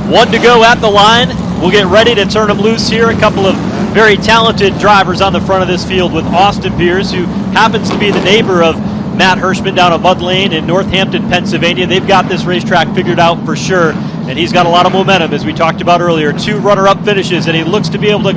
1 to go at the line. We'll get ready to turn them loose here. A couple of very talented drivers on the front of this field with Austin Beers, who happens to be the neighbor of Matt Hirschman down at Mud Lane in Northampton, Pennsylvania. They've got this racetrack figured out for sure, and he's got a lot of momentum, as we talked about earlier. 2 runner-up finishes, and he looks to be able to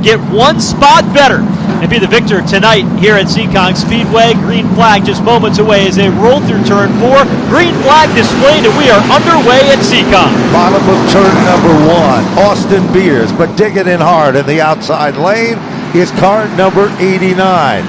get 1 spot better and be the victor tonight here at Seekonk Speedway. Green flag just moments away as they roll through turn 4. Green flag displayed, and we are underway at Seekonk. Bottom of turn number 1, Austin Beers, but digging in hard in the outside lane is car number 89.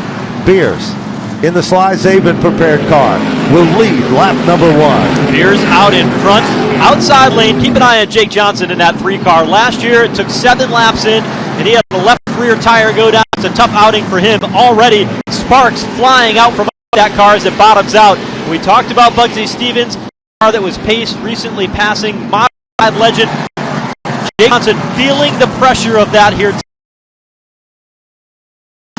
Beers in the Sly Zabin prepared car will lead lap number 1. Beers out in front, outside lane. Keep an eye on Jake Johnson in that 3 car. Last year it took 7 laps in, and he had the left rear tire go down. It's a tough outing for him already. Sparks flying out from that car as it bottoms out. We talked about Bugsy Stevens, a car that was paced recently, passing modified legend Jake Johnson, feeling the pressure of that here.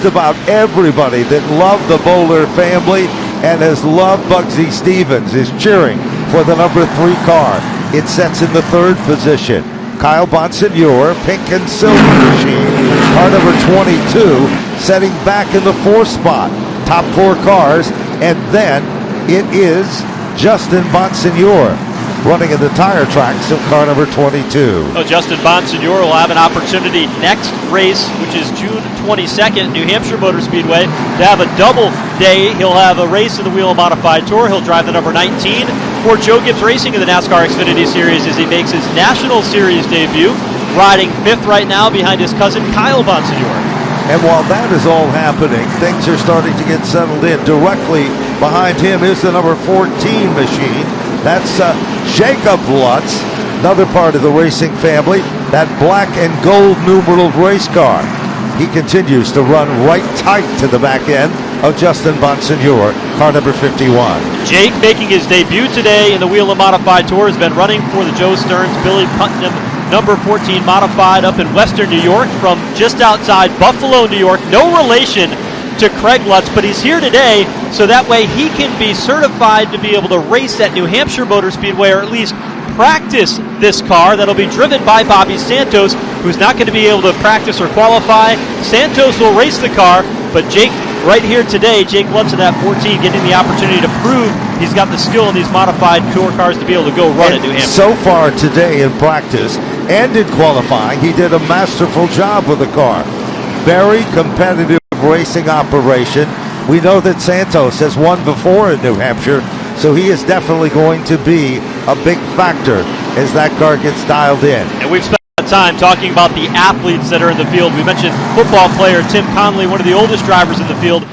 About everybody that loved the Bowler family and has loved Bugsy Stevens is cheering for the number 3 car. It sets in the 3rd position. Kyle Bonsignor, pink and silver machine. Car number 22 setting back in the 4th spot. Top 4 cars, and then it is Justin Bonsignor running in the tire tracks of car number 22. Oh, Justin Bonsignor will have an opportunity next race, which is June 22nd, New Hampshire Motor Speedway, to have a double day. He'll have a race in the Whelen Modified Tour. He'll drive the number 19 for Joe Gibbs Racing in the NASCAR Xfinity Series as he makes his National Series debut, riding 5th right now behind his cousin Kyle Bonsignor. And while that is all happening, things are starting to get settled in. Directly behind him is the number 14 machine. That's Jacob Lutz, another part of the racing family, that black and gold numeraled race car. He continues to run right tight to the back end of Justin Bonsignor, car number 51. Jake making his debut today in the Whelen Modified Tour, has been running for the Joe Stearns Billy Putnam number 14 Modified up in Western New York from just outside Buffalo, New York. No relation to Craig Lutz, but he's here today so that way he can be certified to be able to race at New Hampshire Motor Speedway, or at least practice this car that'll be driven by Bobby Santos, who's not going to be able to practice or qualify. Santos will race the car, but Jake right here today, Jake Lutz in that 14, getting the opportunity to prove he's got the skill in these modified tour cars to be able to go run at New Hampshire. So far today in practice and in qualifying, he did a masterful job with the car. Very competitive racing operation. We know that Santos has won before in New Hampshire, so he is definitely going to be a big factor as that car gets dialed in. And we've spent a lot of time talking about the athletes that are in the field. We mentioned football player Tim Conley, one of the oldest drivers in the field.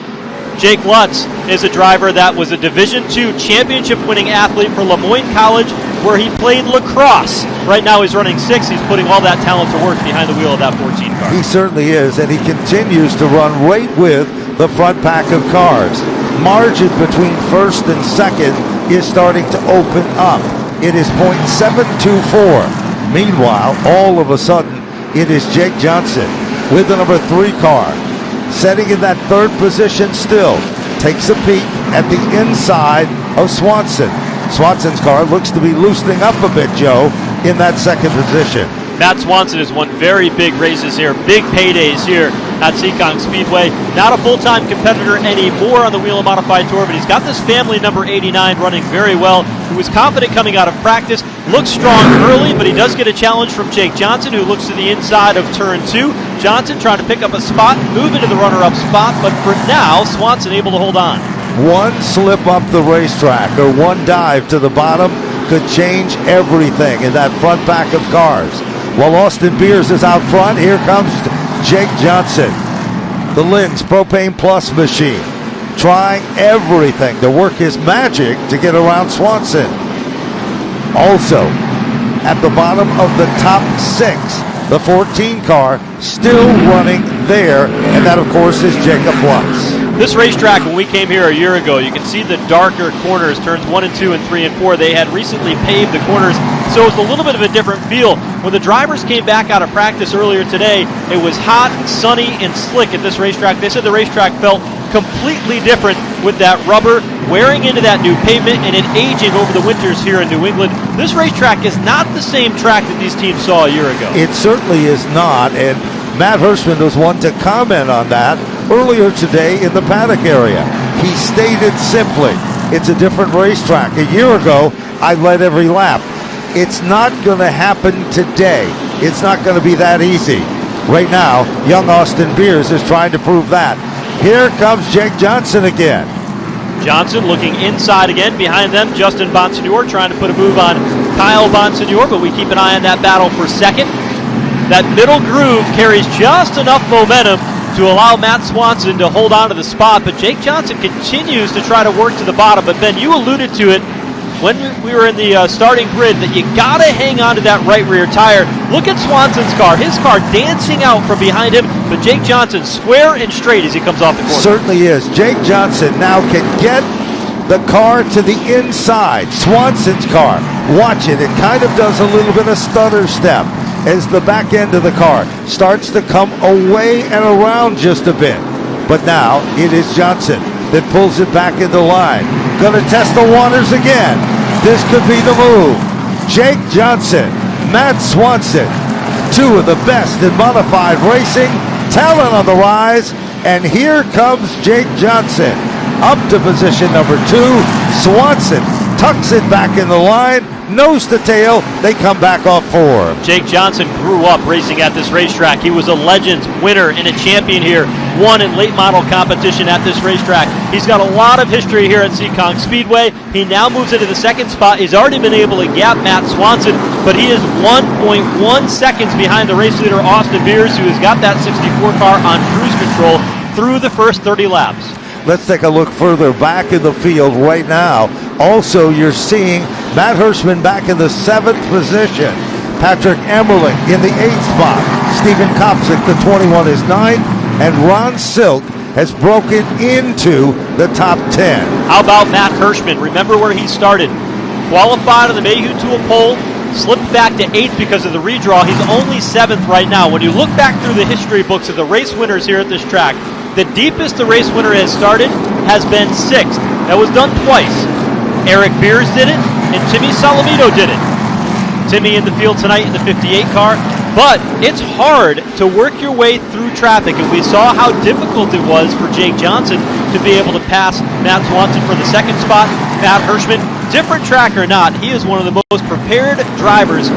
Jake Lutz is a driver that was a Division II championship-winning athlete for Lemoyne College, where he played lacrosse. Right now he's running 6th. He's putting all that talent to work behind the wheel of that 14 car. He certainly is, and he continues to run right with the front pack of cars. Margin between 1st and 2nd is starting to open up. It is .724. Meanwhile, all of a sudden, it is Jake Johnson with the number 3 car, setting in that 3rd position still. Takes a peek at the inside of Swanson. Swanson's car looks to be loosening up a bit, Joe, in that 2nd position. Matt Swanson has won very big races here, big paydays here at Seekonk Speedway. Not a full-time competitor anymore on the Whelen Modified Tour, but he's got this family number 89 running very well, who was confident coming out of practice, looks strong early, but he does get a challenge from Jake Johnson, who looks to the inside of turn 2. Johnson trying to pick up a spot, move into the runner-up spot, but for now, Swanson able to hold on. One slip up the racetrack or one dive to the bottom could change everything in that front pack of cars. While Austin Beers is out front, here comes Jake Johnson, the Linz Propane Plus machine, trying everything to work his magic to get around Swanson. Also, at the bottom of the top 6, the 14 car still running there, and that, of course, is Jacob Lutz. This racetrack, when we came here a year ago, you can see the darker corners, turns 1 and 2 and 3 and 4. They had recently paved the corners, so it's a little bit of a different feel. When the drivers came back out of practice earlier today, it was hot, sunny, and slick at this racetrack. They said the racetrack felt completely different with that rubber wearing into that new pavement and it aging over the winters here in New England. This racetrack is not the same track that these teams saw a year ago. It certainly is not, and Matt Hirschman was one to comment on that earlier today in the paddock area. He stated simply, it's a different racetrack. A year ago, I led every lap. It's not going to happen today. It's not going to be that easy. Right now, young Austin Beers is trying to prove that. Here comes Jake Johnson again. Johnson looking inside again. Behind them, Justin Bonsignor trying to put a move on Kyle Bonsignor, but we keep an eye on that battle for second. That middle groove carries just enough momentum to allow Matt Swanson to hold on to the spot, but Jake Johnson continues to try to work to the bottom. But Ben, you alluded to it when we were in the starting grid that you gotta hang on to that right rear tire. Look at Swanson's car. His car dancing out from behind him, but Jake Johnson square and straight as he comes off the corner. Certainly is. Jake Johnson now can get the car to the inside. Swanson's car, watch it. It kind of does a little bit of stutter step as the back end of the car starts to come away and around just a bit. But now it is Johnson that pulls it back into line. Gonna test the waters again. This could be the move. Jake Johnson, Matt Swanson, two of the best in modified racing, talent on the rise, and here comes Jake Johnson up to position number 2. Swanson tucks it back in the line, nose to tail, they come back off 4. Jake Johnson grew up racing at this racetrack. He was a Legends winner and a champion here, won in late model competition at this racetrack. He's got a lot of history here at Seekonk Speedway. He now moves into the second spot. He's already been able to gap Matt Swanson, but he is 1.1 seconds behind the race leader, Austin Beers, who has got that 64 car on cruise control through the first 30 laps. Let's take a look further back in the field right now. Also, you're seeing Matt Hirschman back in the 7th position. Patrick Emmerling in the 8th spot. Stephen Kopsick, the 21, is 9th. And Ron Silk has broken into the top 10. How about Matt Hirschman? Remember where he started. Qualified on the Mayhew Tool pole, slipped back to 8th because of the redraw. He's only 7th right now. When you look back through the history books of the race winners here at this track, the deepest the race winner has started has been 6th. That was done twice. Eric Beers did it, and Timmy Salamito did it. Timmy in the field tonight in the 58 car, but it's hard to work your way through traffic, and we saw how difficult it was for Jake Johnson to be able to pass Matt Swanson for the second spot. Matt Hirschman, different track or not, he is one of the most prepared drivers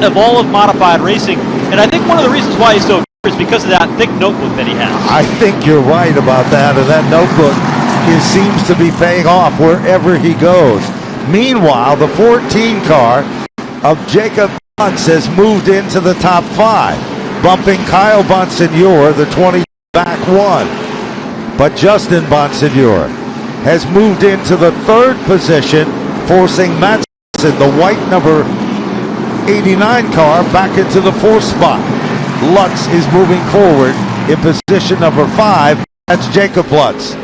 of all of modified racing, and I think one of the reasons why he's so good is because of that thick notebook that he has. I think you're right about that, and that notebook seems to be paying off wherever he goes. Meanwhile, the 14 car of Jacob Bunce has moved into the top 5, bumping Kyle Bonsignor, the 20 back 1. But Justin Bonsignor has moved into the 3rd position, forcing Matt Swanson, the white number 89 car, back into the 4th spot. Lutz is moving forward in position number 5. That's Jacob Lutz.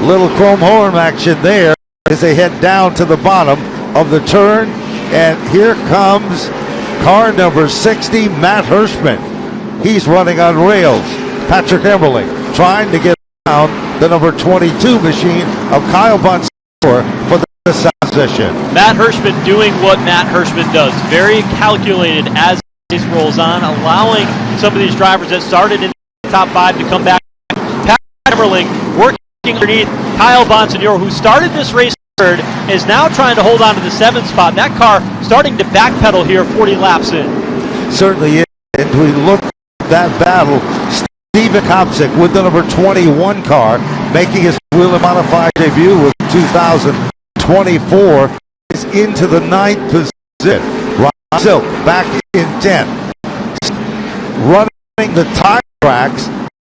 Little chrome horn action there as they head down to the bottom of the turn. And here comes car number 60, Matt Hirschman. He's running on rails. Patrick Emmerling trying to get around the number 22 machine of Kyle Bonsignor for the second position. Matt Hirschman doing what Matt Hirschman does. Very calculated as the race rolls on, allowing some of these drivers that started in the top 5 to come back. Patrick Emmerling working underneath Kyle Bonsignor, who started this race third, is now trying to hold on to the 7th spot. That car starting to backpedal here 40 laps in. Certainly is. And we look at that battle. Stephen Kopsick with the number 21 car, making his Whelen Modified debut with 2024, is into the 9th position. Ron Silk back in 10th. Running the tire tracks,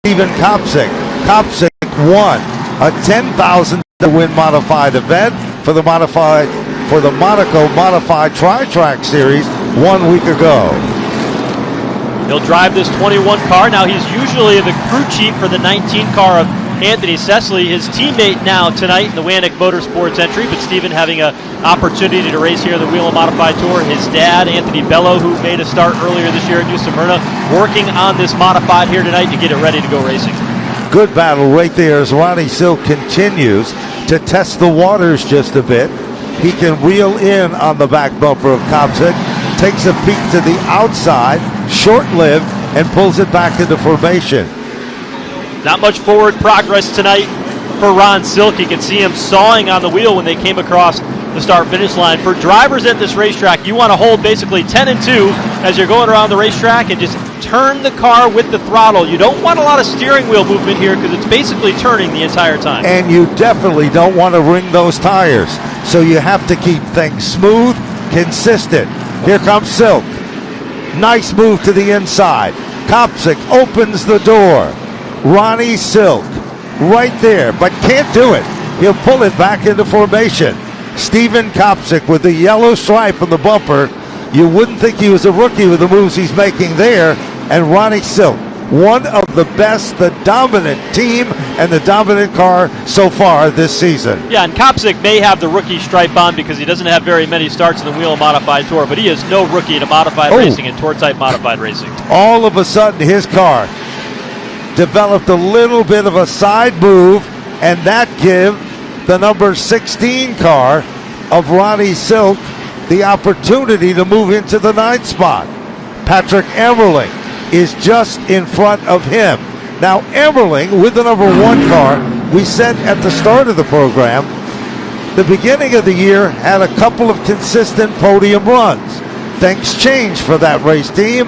Stephen Kopsick. Kopsick won a $10,000 win modified event for the Monaco Modified Tri-Track Series 1 week ago. He'll drive this 21 car. Now he's usually the crew chief for the 19 car of Anthony Cecily, his teammate now tonight in the Wannick Motorsports entry, but Stephen having an opportunity to race here in the Whelen Modified Tour. His dad, Anthony Bello, who made a start earlier this year at New Smyrna, working on this modified here tonight to get it ready to go racing. Good battle right there as Ronnie Silk continues to test the waters just a bit. He can reel in on the back bumper of Kopsik, takes a peek to the outside, short-lived, and pulls it back into formation. Not much forward progress tonight for Ron Silk. You can see him sawing on the wheel when they came across the start-finish line. For drivers at this racetrack, you want to hold basically 10 and 2 as you're going around the racetrack and just turn the car with the throttle. You don't want a lot of steering wheel movement here because it's basically turning the entire time. And you definitely don't want to wring those tires. So you have to keep things smooth, consistent. Here comes Silk. Nice move to the inside. Kopsik opens the door. Ronnie Silk right there, but can't do it. He'll pull it back into formation. Stephen Kopsik with the yellow stripe on the bumper. You wouldn't think he was a rookie with the moves he's making there. And Ronnie Silk, one of the best, the dominant team and the dominant car so far this season. Yeah, and Kopsik may have the rookie stripe on because he doesn't have very many starts in the Whelen Modified Tour, but he is no rookie to modified racing and tour-type modified racing. All of a sudden, his car developed a little bit of a side move, and that gave the number 16 car of Ronnie Silk the opportunity to move into the 9th spot. Patrick Emmerling is just in front of him. Now Emmerling with the number 1 car, we said at the start of the program, the beginning of the year had a couple of consistent podium runs. Things changed for that race team,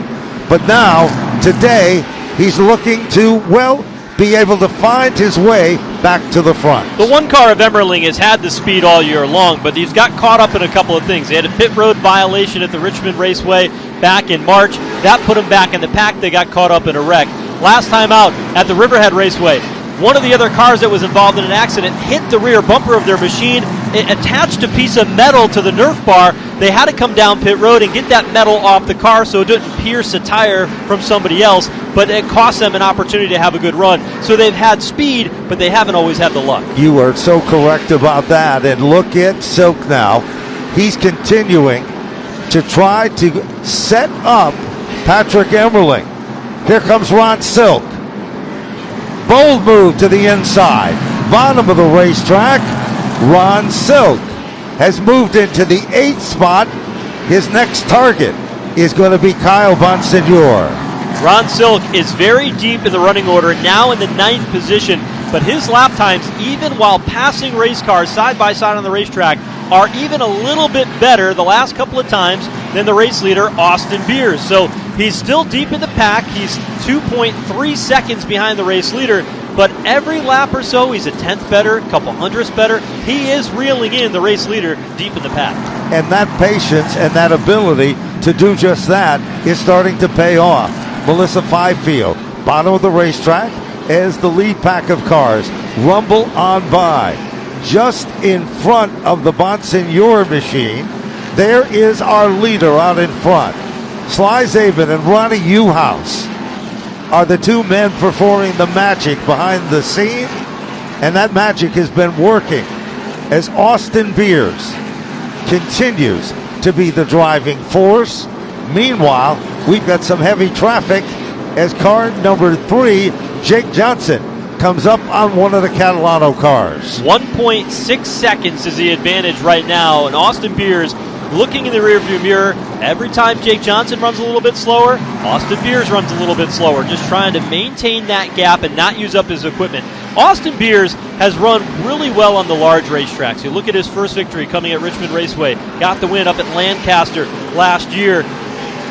but now, today, he's looking to, well, be able to find his way back to the front. The 1 car of Emmerling has had the speed all year long, but he's got caught up in a couple of things. He had a pit road violation at the Richmond Raceway back in March. That put him back in the pack. They got caught up in a wreck. Last time out at the Riverhead Raceway, one of the other cars that was involved in an accident hit the rear bumper of their machine. It attached a piece of metal to the Nerf bar. They had to come down pit road and get that metal off the car so it didn't pierce a tire from somebody else, but it cost them an opportunity to have a good run. So they've had speed, but they haven't always had the luck. You are so correct about that. And look at Silk now. He's continuing to try to set up Patrick Emmerling. Here comes Ron Silk. Bold move to the inside. Bottom of the racetrack, Ron Silk has moved into the 8th spot. His next target is going to be Kyle Bonsignor. Ron Silk is very deep in the running order, now in the 9th position, but his lap times, even while passing race cars side by side on the racetrack, are even a little bit better the last couple of times than the race leader, Austin Beers. So he's still deep in the pack. He's 2.3 seconds behind the race leader, but every lap or so, he's a tenth better, a couple hundredths better. He is reeling in the race leader deep in the pack. And that patience and that ability to do just that is starting to pay off. Melissa Fifield, bottom of the racetrack, as the lead pack of cars rumble on by. Just in front of the Bonsignor machine, there is our leader out in front. Sly Zabin and Ronnie Uhouse are the 2 men performing the magic behind the scene, and that magic has been working as Austin Beers continues to be the driving force. Meanwhile, we've got some heavy traffic as car number 3, Jake Johnson, comes up on one of the Catalano cars. 1.6 seconds is the advantage right now, and Austin Beers looking in the rearview mirror. Every time Jake Johnson runs a little bit slower, Austin Beers runs a little bit slower, just trying to maintain that gap and not use up his equipment. Austin Beers has run really well on the large racetracks. You look at his first victory coming at Richmond Raceway, got the win up at Lancaster last year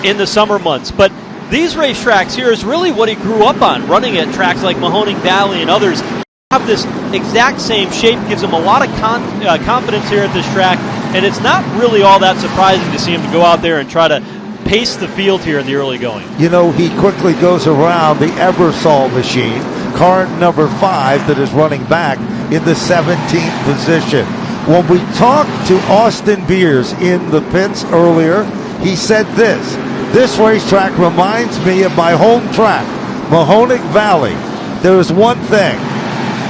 in the summer months. But these racetracks here is really what he grew up on, running at tracks like Mahoning Valley and others. Have this exact same shape, gives him a lot of confidence here at this track, and it's not really all that surprising to see him to go out there and try to pace the field here in the early going. You know, he quickly goes around the Ebersol machine, car number 5 that is running back in the 17th position. When we talked to Austin Beers in the pits earlier, he said this racetrack reminds me of my home track, Mahoning Valley. There is one thing.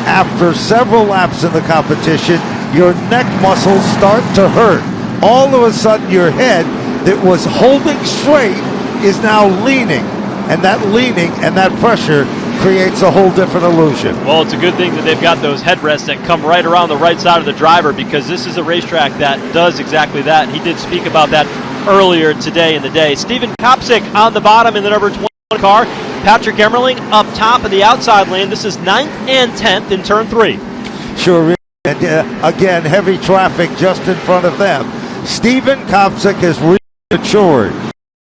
After several laps in the competition, your neck muscles start to hurt. All of a sudden, your head that was holding straight is now leaning. And that leaning and that pressure creates a whole different illusion. Well, it's a good thing that they've got those headrests that come right around the right side of the driver, because this is a racetrack that does exactly that. He did speak about that earlier today in the day. Stephen Kopsick on the bottom in the number 20 car. Patrick Emmerling up top of the outside lane. This is 9th and 10th in turn 3. Sure is. And again, heavy traffic just in front of them. Stephen Kopsick is matured,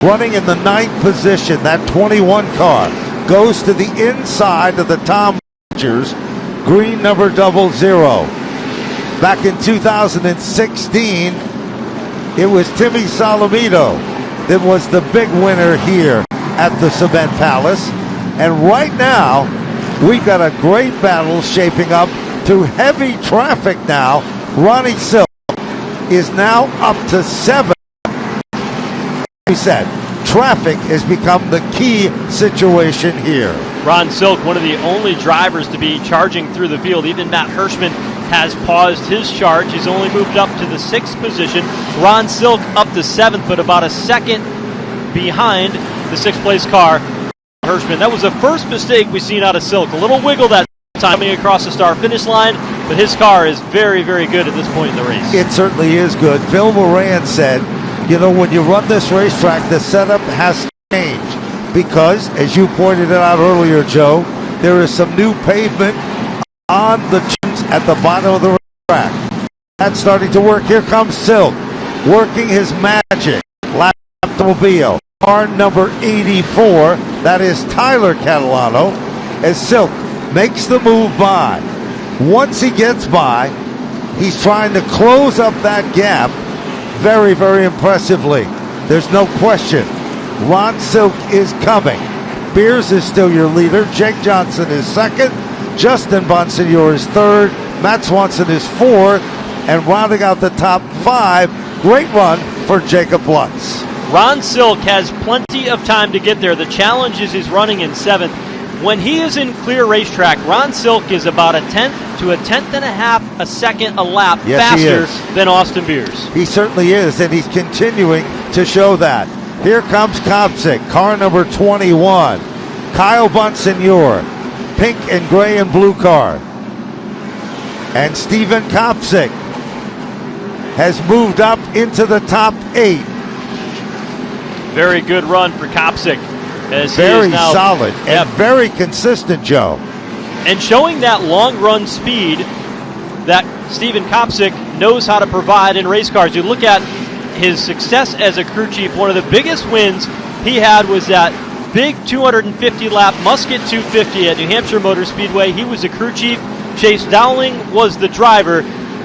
running in the 9th position. That 21 car goes to the inside of the Tom Rogers green number 00. Back in 2016, it was Timmy Solomito that was the big winner here at the Cement Palace. And right now, we've got a great battle shaping up through heavy traffic now. Ronnie Silk is now up to 7. We said traffic has become the key situation here. Ron Silk, one of the only drivers to be charging through the field. Even Matt Hirschman has paused his charge. He's only moved up to the 6th position. Ron Silk up to 7th, but about a second behind the 6th place car, Hirschman. That was the first mistake we've seen out of Silk. A little wiggle that time coming across the start finish line, but his car is very, very good at this point in the race. It certainly is good. Phil Moran said, you know, when you run this racetrack, the setup has to change because, as you pointed out earlier, Joe, there is some new pavement on the chips at the bottom of the racetrack. That's starting to work. Here comes Silk, working his magic. Lap automobile, car number 84. That is Tyler Catalano, as Silk makes the move by. Once he gets by, he's trying to close up that gap very, very impressively. There's no question. Ron Silk is coming. Beers is still your leader. Jake Johnson is second. Justin Bonsignor is third. Matt Swanson is fourth. And rounding out the top 5, great run for Jacob Lutz. Ron Silk has plenty of time to get there. The challenge is he's running in 7th. When he is in clear racetrack, Ron Silk is about a 10th to a 10th and a half a second a lap faster than Austin Beers. He certainly is, and he's continuing to show that. Here comes Kopsick, car number 21. Kyle Bonsignor, pink and gray and blue car. And Stephen Kopsick has moved up into the top 8. Very good run for Kopsick. Very solid and very consistent, Joe. And showing that long run speed that Stephen Kopsick knows how to provide in race cars. You look at his success as a crew chief, one of the biggest wins he had was that big 250 lap Musket 250 at New Hampshire Motor Speedway. He was a crew chief. Chase Dowling was the driver,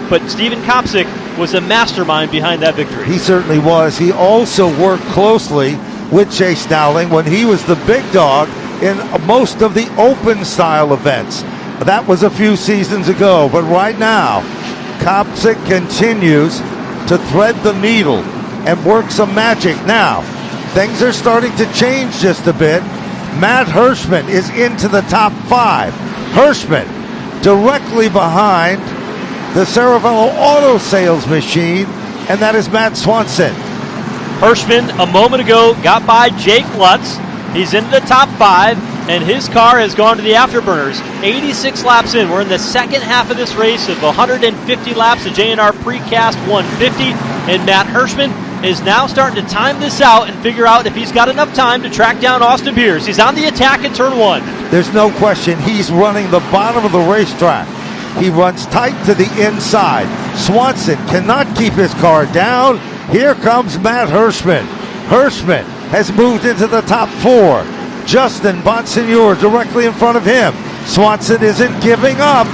but Stephen Kopsick was the mastermind behind that victory. He certainly was. He also worked closely with Chase Dowling when he was the big dog in most of the open style events. That was a few seasons ago, but right now, Kopsick continues to thread the needle and work some magic. Now, things are starting to change just a bit. Matt Hirschman is into the top 5. Hirschman directly behind the Saravello Auto Sales Machine, and that is Matt Swanson. Hirschman, a moment ago, got by Jake Lutz. He's into the top 5, and his car has gone to the afterburners. 86 laps in. We're in the second half of this race of 150 laps. The JNR Precast 150, and Matt Hirschman is now starting to time this out and figure out if he's got enough time to track down Austin Beers. He's on the attack in turn 1. There's no question. He's running the bottom of the racetrack. He runs tight to the inside. Swanson cannot keep his car down. Here comes Matt Hirschman. Hirschman has moved into the top 4. Justin Bonsignor directly in front of him. Swanson isn't giving up.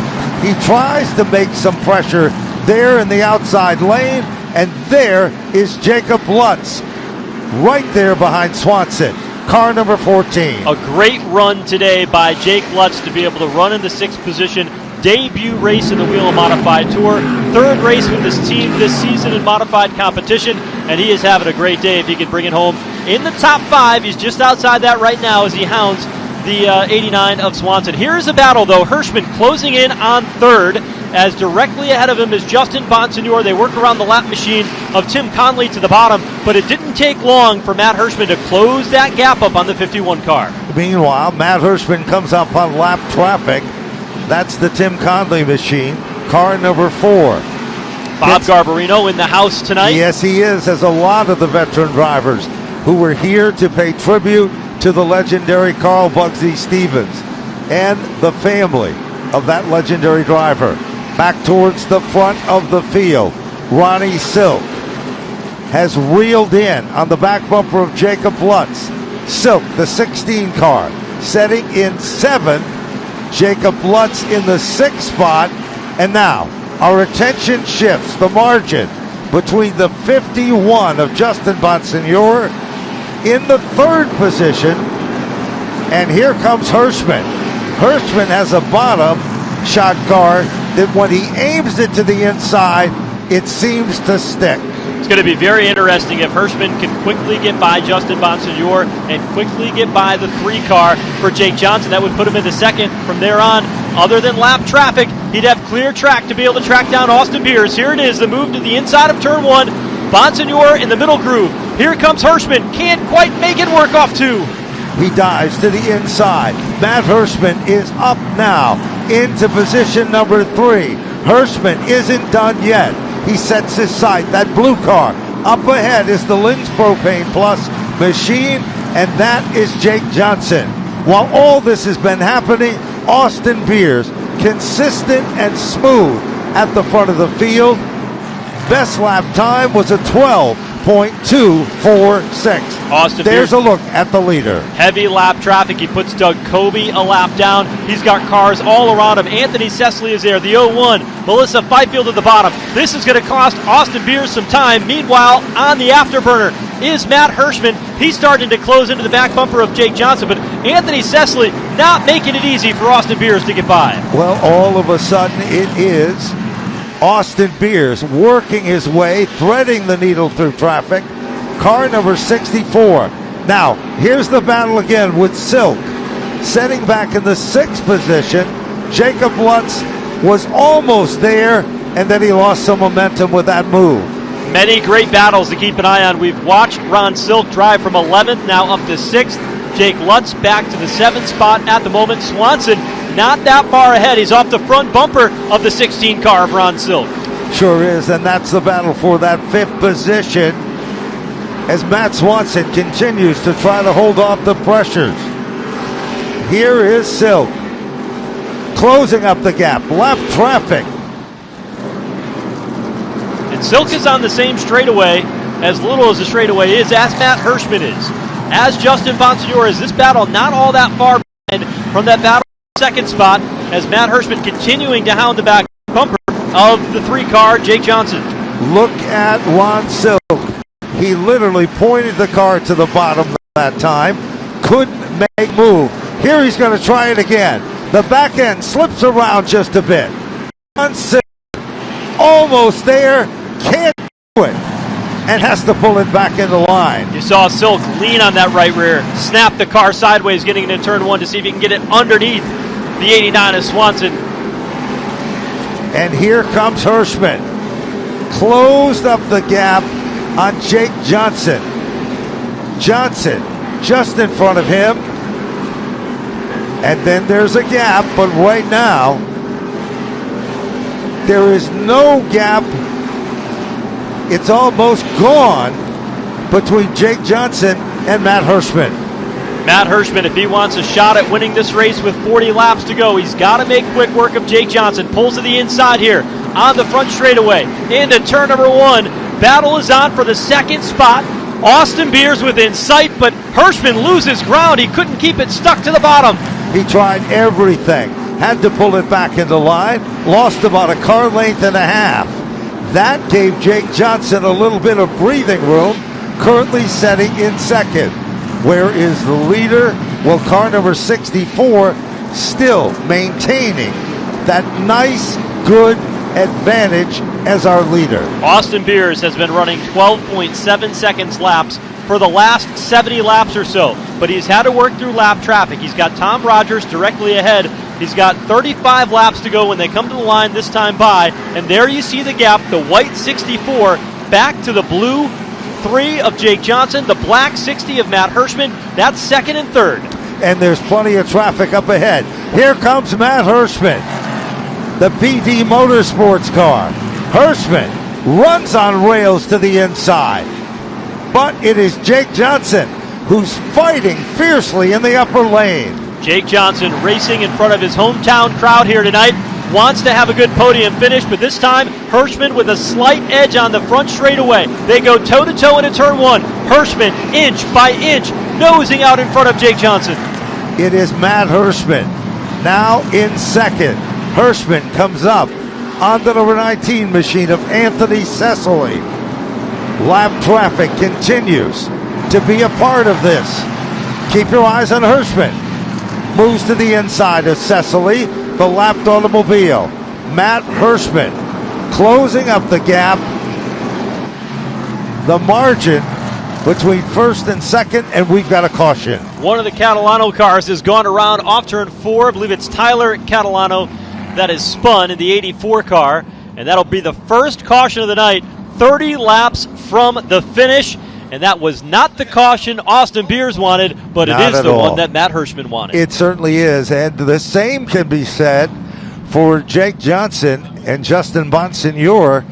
He tries to make some pressure there in the outside lane, and there is Jacob Lutz right there behind Swanson. Car number 14. A great run today by Jake Lutz to be able to run in the 6th position. Debut race in the Whelen Modified Tour. 3rd race with this team this season in modified competition, and he is having a great day if he can bring it home in the top 5. He's just outside that right now as he hounds the 89 of Swanson. Here's a battle, though. Hirschman closing in on 3rd as directly ahead of him is Justin Bonsignore. They work around the lap machine of Tim Conley to the bottom, but it didn't take long for Matt Hirschman to close that gap up on the 51 car. Meanwhile, Matt Hirschman comes up on lap traffic. That's the Tim Conley machine, car number 4. Bob Garbarino in the house tonight. Yes, he is, as a lot of the veteran drivers who were here to pay tribute to the legendary Carl Bugsy Stevens and the family of that legendary driver. Back towards the front of the field, Ronnie Silk has reeled in on the back bumper of Jacob Lutz. Silk, the 16 car, setting in 7th. Jacob Lutz in the 6th spot. And now our attention shifts, the margin between the 51 of Justin Bonsignore in the 3rd position. And here comes Hirschman. Hirschman has a bottom shot car that when he aims it to the inside, it seems to stick. It's going to be very interesting if Hirschman can quickly get by Justin Bonsignore and quickly get by the 3 car for Jake Johnson. That would put him into 2nd. From there on, other than lap traffic, he'd have clear track to be able to track down Austin Beers. Here it is, the move to the inside of turn 1. Bonsignore in the middle groove. Here comes Hirschman. Can't quite make it work off 2. He dives to the inside. Matt Hirschman is up now into position number 3. Hirschman isn't done yet. He sets his sight. That blue car up ahead is the Linz Propane Plus machine, and that is Jake Johnson. While all this has been happening, Austin Beers, consistent and smooth at the front of the field. Best lap time was a 12.246. Austin There's Beers, a look at the leader. heavy lap traffic. He puts Doug Kobe a lap down. He's got cars all around him. Anthony Cecily is there, the 01. Melissa Fifield at the bottom. This is going to cost Austin Beers some time. Meanwhile, on the afterburner is Matt Hirschman. He's starting to close into the back bumper of Jake Johnson, but Anthony Cecily not making it easy for Austin Beers to get by. Well, all of a sudden it is Austin Beers working his way, threading the needle through traffic. Car number 64. Now, here's the battle again with Silk. Setting back in the 6th position. Jacob Lutz was almost there, and then he lost some momentum with that move. Many great battles to keep an eye on. We've watched Ron Silk drive from 11th, now up to 6th. Jake Lutz back to the 7th spot at the moment. Swanson not that far ahead. He's off the front bumper of the 16 car of Ron Silk. Sure is, and that's the battle for that 5th position as Matt Swanson continues to try to hold off the pressures. Here is Silk closing up the gap, lap traffic. And Silk is on the same straightaway, as little as the straightaway is, as Matt Hirschman is. As Justin Bonsignore is. This battle not all that far behind from that battle 2nd spot, as Matt Hirschman continuing to hound the back bumper of the 3 car, Jake Johnson. Look at Ron Silk. He literally pointed the car to the bottom that time. Couldn't make move. Here he's going to try it again. The back end slips around just a bit. Ron Silk almost there. Can't do it. And has to pull it back into line. You saw Silk lean on that right rear, snap the car sideways, getting into turn 1 to see if he can get it underneath the 89 of Swanson. And here comes Hirschman. Closed up the gap on Jake Johnson. Johnson just in front of him. And then there's a gap, but right now there is no gap. It's almost gone between Jake Johnson and Matt Hirschman. Matt Hirschman, if he wants a shot at winning this race with 40 laps to go, he's got to make quick work of Jake Johnson. Pulls to the inside here on the front straightaway into turn number 1. Battle is on for the 2nd spot. Austin Beers within sight, but Hirschman loses ground. He couldn't keep it stuck to the bottom. He tried everything. Had to pull it back into line. Lost about a car length and a half. That gave Jake Johnson a little bit of breathing room, currently setting in 2nd. Where is the leader? Well, car number 64 still maintaining that nice, good advantage as our leader. Austin Beers has been running 12.7 seconds laps for the last 70 laps or so, but he's had to work through lap traffic. He's got Tom Rogers directly ahead He's got 35 laps to go when they come to the line this time by, and there you see the gap, the white 64 back to the blue 3 of Jake Johnson, the black 60 of Matt Hirschman. That's second and third. And there's plenty of traffic up ahead. Here comes Matt Hirschman, the PT Motorsports car. Hirschman runs on rails to the inside, but it is Jake Johnson who's fighting fiercely in the upper lane. Jake Johnson racing in front of his hometown crowd here tonight. Wants to have a good podium finish, but this time Hirschman with a slight edge on the front straightaway. They go toe-to-toe into turn 1. Hirschman, inch by inch, nosing out in front of Jake Johnson. It is Matt Hirschman now in second. Hirschman comes up on the number 19 machine of Anthony Cecily. Lap traffic continues to be a part of this. Keep your eyes on Hirschman. Moves to the inside of Cecily, the lapped automobile. Matt Hirschman closing up the gap. The margin between first and second, and we've got a caution. One of the Catalano cars has gone around off turn 4. I believe it's Tyler Catalano that is spun in the 84 car, and that'll be the first caution of the night, 30 laps from the finish. And that was not the caution Austin Beers wanted, but it is the one that Matt Hirschman wanted. It certainly is. And the same can be said for Jake Johnson and Justin Bonsignor,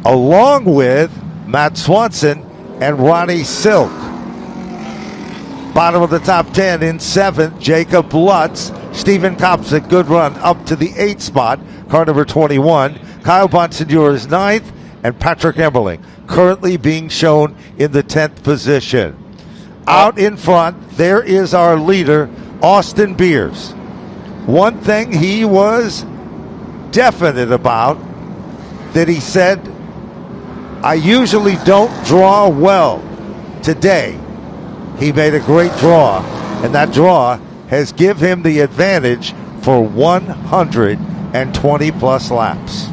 along with Matt Swanson and Ronnie Silk. Bottom of the top 10 in 7th, Jacob Lutz. Stephen Kopsick, good run up to the 8th spot, car number 21. Kyle Bonsignor is 9th, and Patrick Emmerling currently being shown in the 10th position. Out in front, there is our leader, Austin Beers. One thing he was definite about, that he said, I usually don't draw well. Today, he made a great draw, and that draw has given him the advantage for 120 plus laps.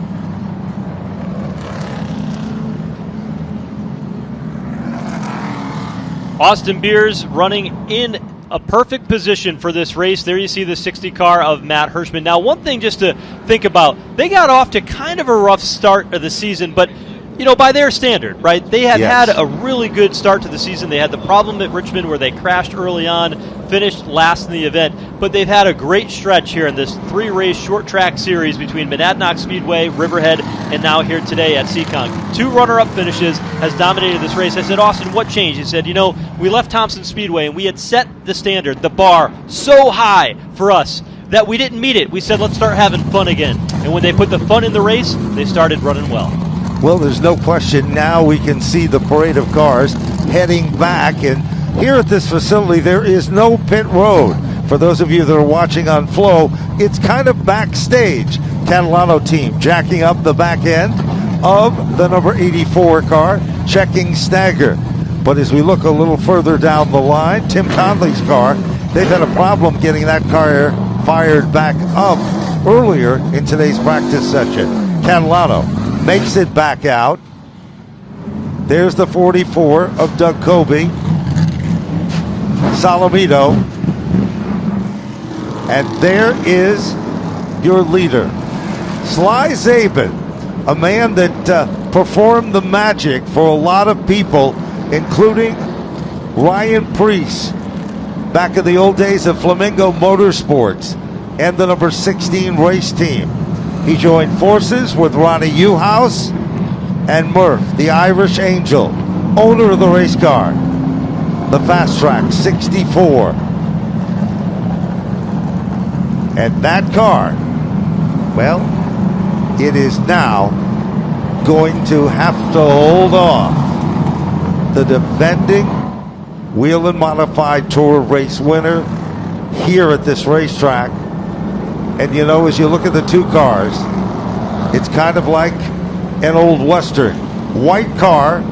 Austin Beers running in a perfect position for this race. There you see the 60 car of Matt Hirschman. Now, one thing just to think about, they got off to kind of a rough start of the season, but you know, by their standard, right? They had had a really good start to the season. They had the problem at Richmond where they crashed early on, finished last in the event, but they've had a great stretch here in this 3-race short track series between Monadnock Speedway, Riverhead, and now here today at Seekonk. 2 runner-up finishes has dominated this race. I said, Austin, what changed? He said, you know, we left Thompson Speedway and we had set the standard, the bar, so high for us that we didn't meet it. We said, let's start having fun again. And when they put the fun in the race, they started running well. Well, there's no question now we can see the parade of cars heading back. And here at this facility, there is no pit road. For those of you that are watching on Flow, it's kind of backstage. Catalano team jacking up the back end of the number 84 car, checking stagger. But as we look a little further down the line, Tim Conley's car, they've had a problem getting that car fired back up earlier in today's practice session. Catalano makes it back out. There's the 44 of Doug Kobe. Solomito. And there is your leader, Sly Zabin, a man that performed the magic for a lot of people, including Ryan Preece, back in the old days of Flamingo Motorsports and the number 16 race team. He joined forces with Ronnie Uhouse and Murph, the Irish Angel, owner of the race car, the Fast Track 64. And that car, well, it is now going to have to hold off the defending Whelen Modified Tour race winner here at this racetrack. And you know, as you look at the 2 cars, it's kind of like an old Western. White car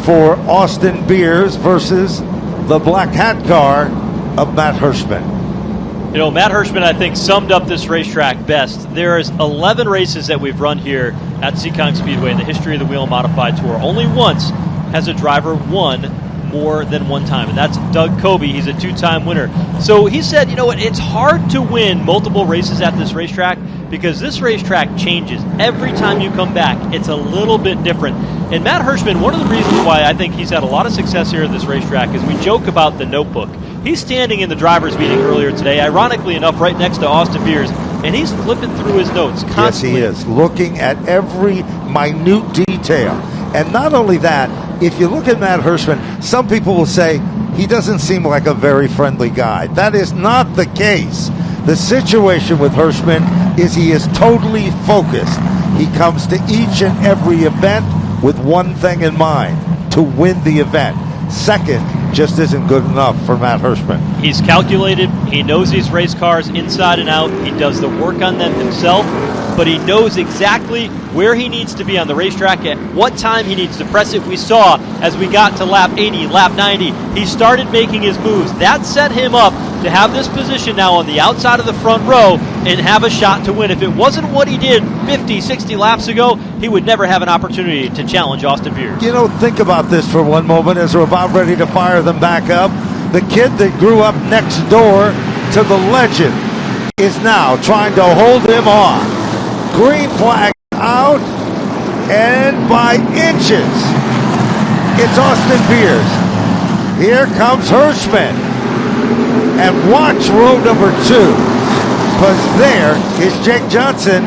for Austin Beers versus the black hat car of Matt Hirschman. You know, Matt Hirschman, I think, summed up this racetrack best. There's 11 races that we've run here at Seekonk Speedway in the history of the Whelen Modified Tour. Only once has a driver won more than one time, and that's Doug Kobe. He's a two-time winner. So he said, you know what, it's hard to win multiple races at this racetrack because this racetrack changes every time you come back. It's a little bit different. And Matt Hirschman, one of the reasons why I think he's had a lot of success here at this racetrack is we joke about the notebook. He's standing in the driver's meeting earlier today, ironically enough, right next to Austin Beers, and he's flipping through his notes constantly. Yes, he is, looking at every minute detail. And not only that, if you look at Matt Hirschman, some people will say he doesn't seem like a very friendly guy. That is not the case. The situation with Hirschman is he is totally focused. He comes to each and every event with one thing in mind, to win the event. Second just isn't good enough for Matt Hirschman. He's calculated. He knows these race cars inside and out. He does the work on them himself, but he knows exactly where he needs to be on the racetrack, at what time he needs to press it. We saw as we got to lap 80, lap 90, he started making his moves. That set him up to have this position now on the outside of the front row and have a shot to win. If it wasn't what he did 50, 60 laps ago, he would never have an opportunity to challenge Austin Beers. You know, think about this for one moment as we're about ready to fire them back up. The kid that grew up next door to the legend is now trying to hold him off. Green flag out, and by inches, it's Austin Beers. Here comes Hirschman. And watch row number 2, because there is Jake Johnson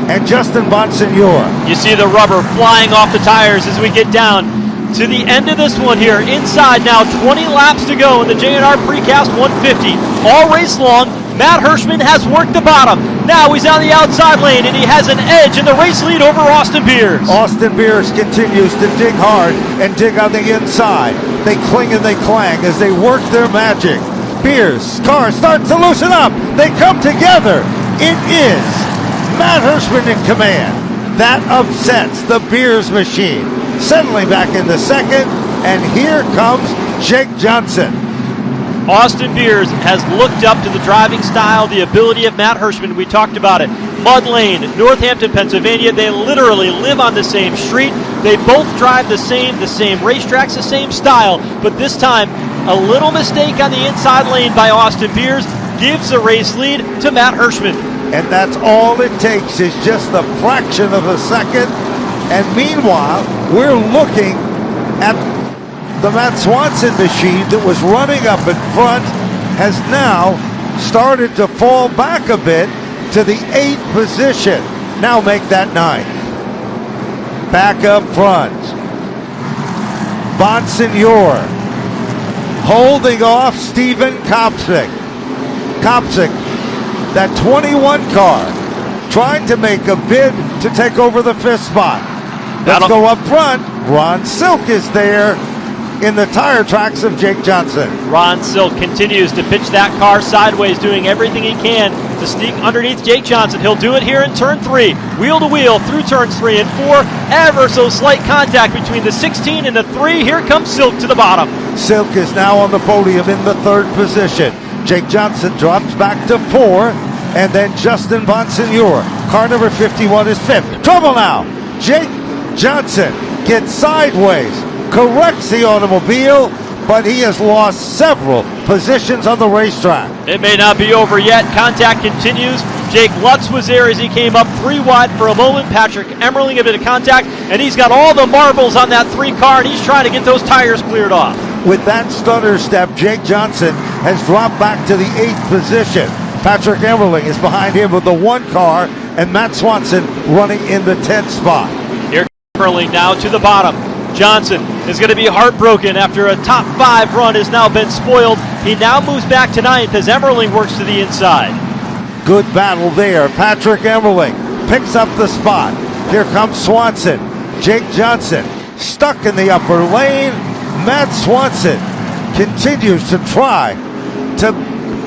and Justin Bonsignore. You see the rubber flying off the tires as we get down to the end of this one here. Inside now, 20 laps to go in the J&R Precast 150. All race long, Matt Hirschman has worked the bottom. Now he's on the outside lane, and he has an edge in the race lead over Austin Beers. Austin Beers continues to dig hard and dig on the inside. They cling and they clang as they work their magic. Beers' car starts to loosen up. They come together. It is Matt Hirschman in command. That upsets the Beers machine. Settling back in the second, and here comes Jake Johnson. Austin Beers has looked up to the driving style, the ability of Matt Hirschman. We talked about it. Mud Lane, Northampton, Pennsylvania. They literally live on the same street. They both drive the same racetracks, the same style. But this time, a little mistake on the inside lane by Austin Beers gives the race lead to Matt Hirschman. And that's all it takes, is just a fraction of a second. And meanwhile, we're looking at the Matt Swanson machine that was running up in front has now started to fall back a bit to the 8th position. Now make that 9th. Back up front. Bonsignore holding off Steven Kopsik. Kopsik, that 21 car, trying to make a bid to take over the 5th spot. Let's go up front. Ron Silk is there in the tire tracks of Jake Johnson. Ron Silk continues to pitch that car sideways, doing everything he can to sneak underneath Jake Johnson. He'll do it here in turn 3, wheel to wheel through turns 3 and 4. Ever so slight contact between the 16 and the 3. Here comes Silk to the bottom. Silk is now on the podium in the 3rd position. Jake Johnson drops back to 4, and then Justin Bonsignore, car number 51, is 5th. Trouble now. Jake Johnson gets sideways, corrects the automobile, but he has lost several positions on the racetrack. It may not be over yet. Contact continues. Jake Lutz was there as he came up 3 wide for a moment. Patrick Emmerling a bit of contact, and he's got all the marbles on that 3 car, and he's trying to get those tires cleared off. With that stutter step, Jake Johnson has dropped back to the 8th position. Patrick Emmerling is behind him with the 1 car, and Matt Swanson running in the 10th spot. Here Emmerling now to the bottom. Johnson is going to be heartbroken after a top 5 run has now been spoiled. He now moves back to 9th as Emmerling works to the inside. Good battle there. Patrick Emmerling picks up the spot. Here comes Swanson. Jake Johnson stuck in the upper lane. Matt Swanson continues to try to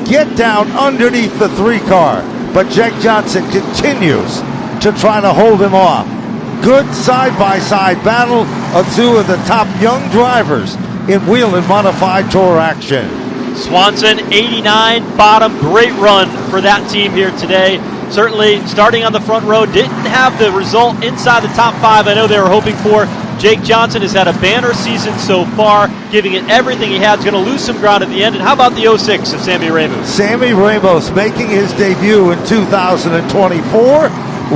get down underneath the 3 car, but Jake Johnson continues to try to hold him off. Good side-by-side battle of 2 of the top young drivers in Whelen Modified Tour action. Swanson, 89, bottom, great run for that team here today. Certainly, starting on the front row, didn't have the result inside the top 5 I know they were hoping for. Jake Johnson has had a banner season so far, giving it everything he had. He's going to lose some ground at the end. And how about the 06 of Sammy Ramos? Sammy Ramos making his debut in 2024.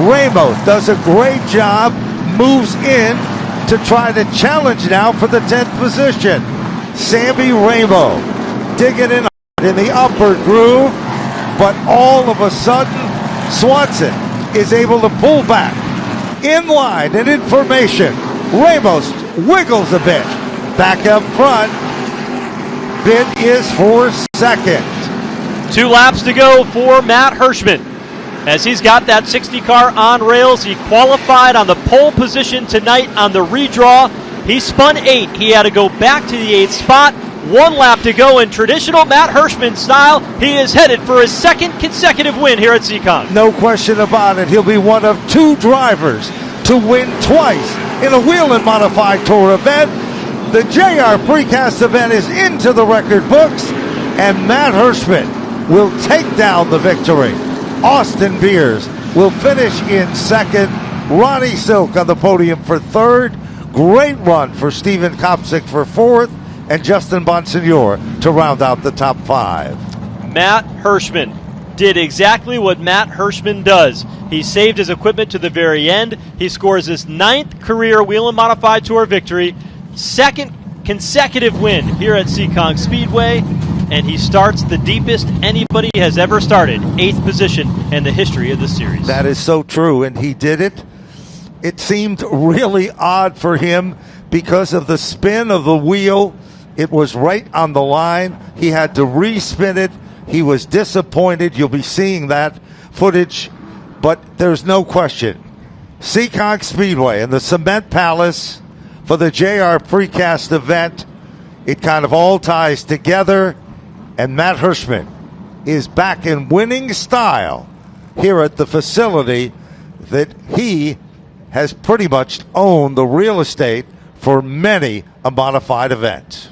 Ramos does a great job, moves in to try to challenge now for the 10th position. Sammy Ramos digging in the upper groove, but all of a sudden Swanson is able to pull back in line and in formation. Ramos wiggles a bit back up front. Bid is for second. 2 laps to go for Matt Hirschman, as he's got that 60 car on rails. He qualified on the pole position tonight on the redraw. He spun 8. He had to go back to the 8th spot. 1 lap to go in traditional Matt Hirschman style. He is headed for his 2nd consecutive win here at Seekonk. No question about it. He'll be one of 2 drivers to win twice in a Whelen Modified Tour event. The JR Precast event is into the record books, and Matt Hirschman will take down the victory. Austin Beers will finish in 2nd. Ronnie Silk on the podium for 3rd. Great run for Steven Kopsick for 4th. And Justin Bonsignor to round out the top 5. Matt Hirschman did exactly what Matt Hirschman does. He saved his equipment to the very end. He scores his 9th career Whelen Modified Tour victory, 2nd consecutive win here at Seekonk Speedway, and he starts the deepest anybody has ever started, 8th position in the history of the series. That is so true, and he did it. It seemed really odd for him because of the spin of the wheel. It was right on the line. He had to respin it. He was disappointed. You'll be seeing that footage, but there's no question. Seekonk Speedway and the Cement Palace for the JR Precast event, it kind of all ties together, and Matt Hirschman is back in winning style here at the facility that he has pretty much owned the real estate for many a modified event.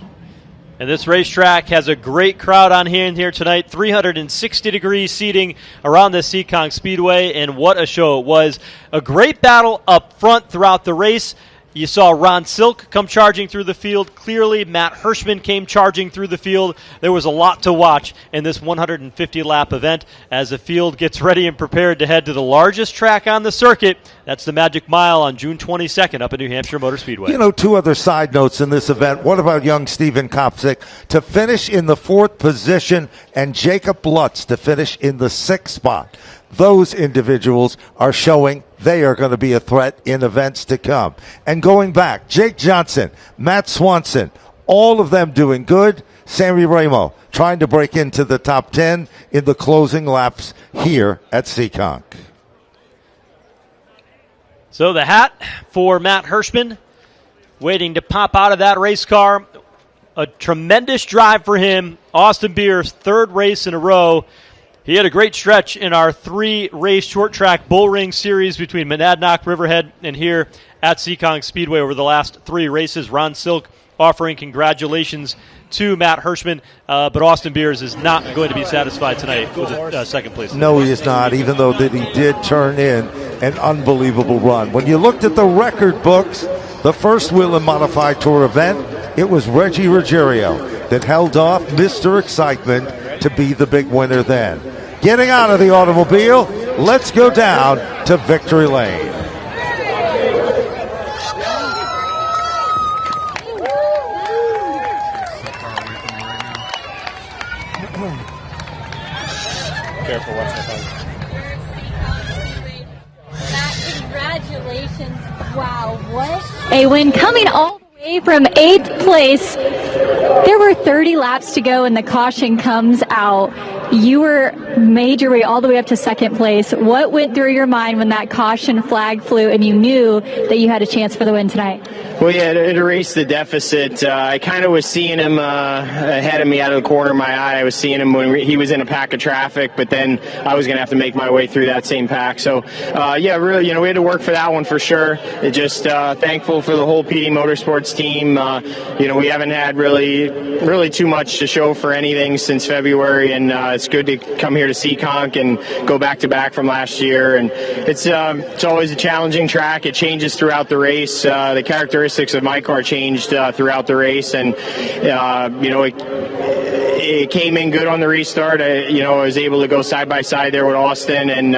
And this racetrack has a great crowd on hand here tonight. 360-degree seating around the Seekonk Speedway, and what a show it was. A great battle up front throughout the race. You saw Ron Silk come charging through the field. Clearly, Matt Hirschman came charging through the field. There was a lot to watch in this 150-lap event as the field gets ready and prepared to head to the largest track on the circuit. That's the Magic Mile on June 22nd up at New Hampshire Motor Speedway. You know, 2 other side notes in this event. What about young Steven Kopsick to finish in the 4th position and Jacob Lutz to finish in the 6th spot? Those individuals are showing they are going to be a threat in events to come. And going back, Jake Johnson, Matt Swanson, all of them doing good. Sammy Ramos trying to break into the top 10 in the closing laps here at Seekonk. So the hat for Matt Hirschman, waiting to pop out of that race car. A tremendous drive for him. Austin Beers, 3rd race in a row. He had a great stretch in our 3-race short-track bull ring series between Monadnock, Riverhead, and here at Seekonk Speedway over the last 3 races. Ron Silk offering congratulations to Matt Hirschman, but Austin Beers is not going to be satisfied tonight with a 2nd place. No, he is not, even though that he did turn in an unbelievable run. When you looked at the record books, the first Whelen Modified Tour event, it was Reggie Ruggiero that held off Mr. Excitement to be the big winner then. Getting out of the automobile, let's go down to Victory Lane. Careful, watch that Matt, congratulations. Wow, what a win. Coming all the way from 8th place. There were 30 laps to go and the caution comes out. You made your way all the way up to 2nd place. What went through your mind when that caution flag flew and you knew that you had a chance for the win tonight? Well, yeah, to erase the deficit, I kind of was seeing him ahead of me out of the corner of my eye. I was seeing him when he was in a pack of traffic, but then I was going to have to make my way through that same pack. So, yeah, really, we had to work for that one for sure. Just thankful for the whole PD Motorsports team. We haven't had really too much to show for anything since February, and it's good to come here to Seekonk and go back-to-back from last year. And it's always a challenging track. It changes throughout the race. The characteristics characteristics of my car changed throughout the race, and it came in good on the restart. I was able to go side by side there with Austin, and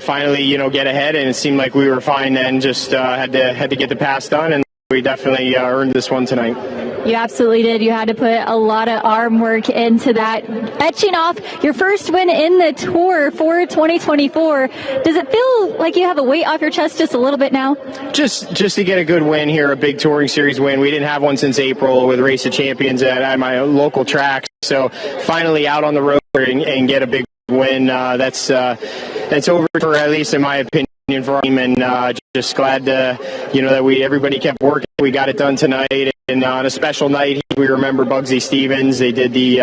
finally, get ahead. And it seemed like we were fine then. Just had to get the pass done, and we definitely earned this one tonight. You absolutely did. You had to put a lot of arm work into that. Etching off your first win in the Tour for 2024. Does it feel like you have a weight off your chest just a little bit now? Just to get a good win here, a big Touring Series win. We didn't have one since April with Race of Champions at my local tracks. So finally out on the road and get a big win. That's over for, at least in my opinion, for our team, and just glad that everybody kept working. We got it done tonight, and on a special night, we remember Bugsy Stevens. They did the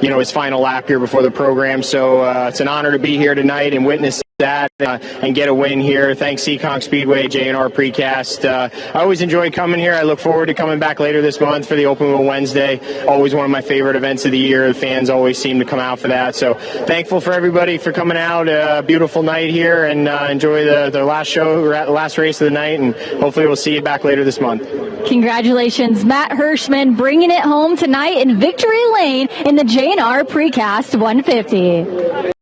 his final lap here before the program, so it's an honor to be here tonight and witness that and get a win here. Thanks Seekonk Speedway, J&R Precast. I always enjoy coming here. I look forward to coming back later this month for the Open Wheel Wednesday. Always one of my favorite events of the year. The fans always seem to come out for that. So thankful for everybody for coming out. A beautiful night here, and enjoy the last show, last race of the night, and hopefully we'll see you back later this month. Congratulations, Matt Hirschman, bringing it home tonight in Victory Lane in the J&R Precast 150.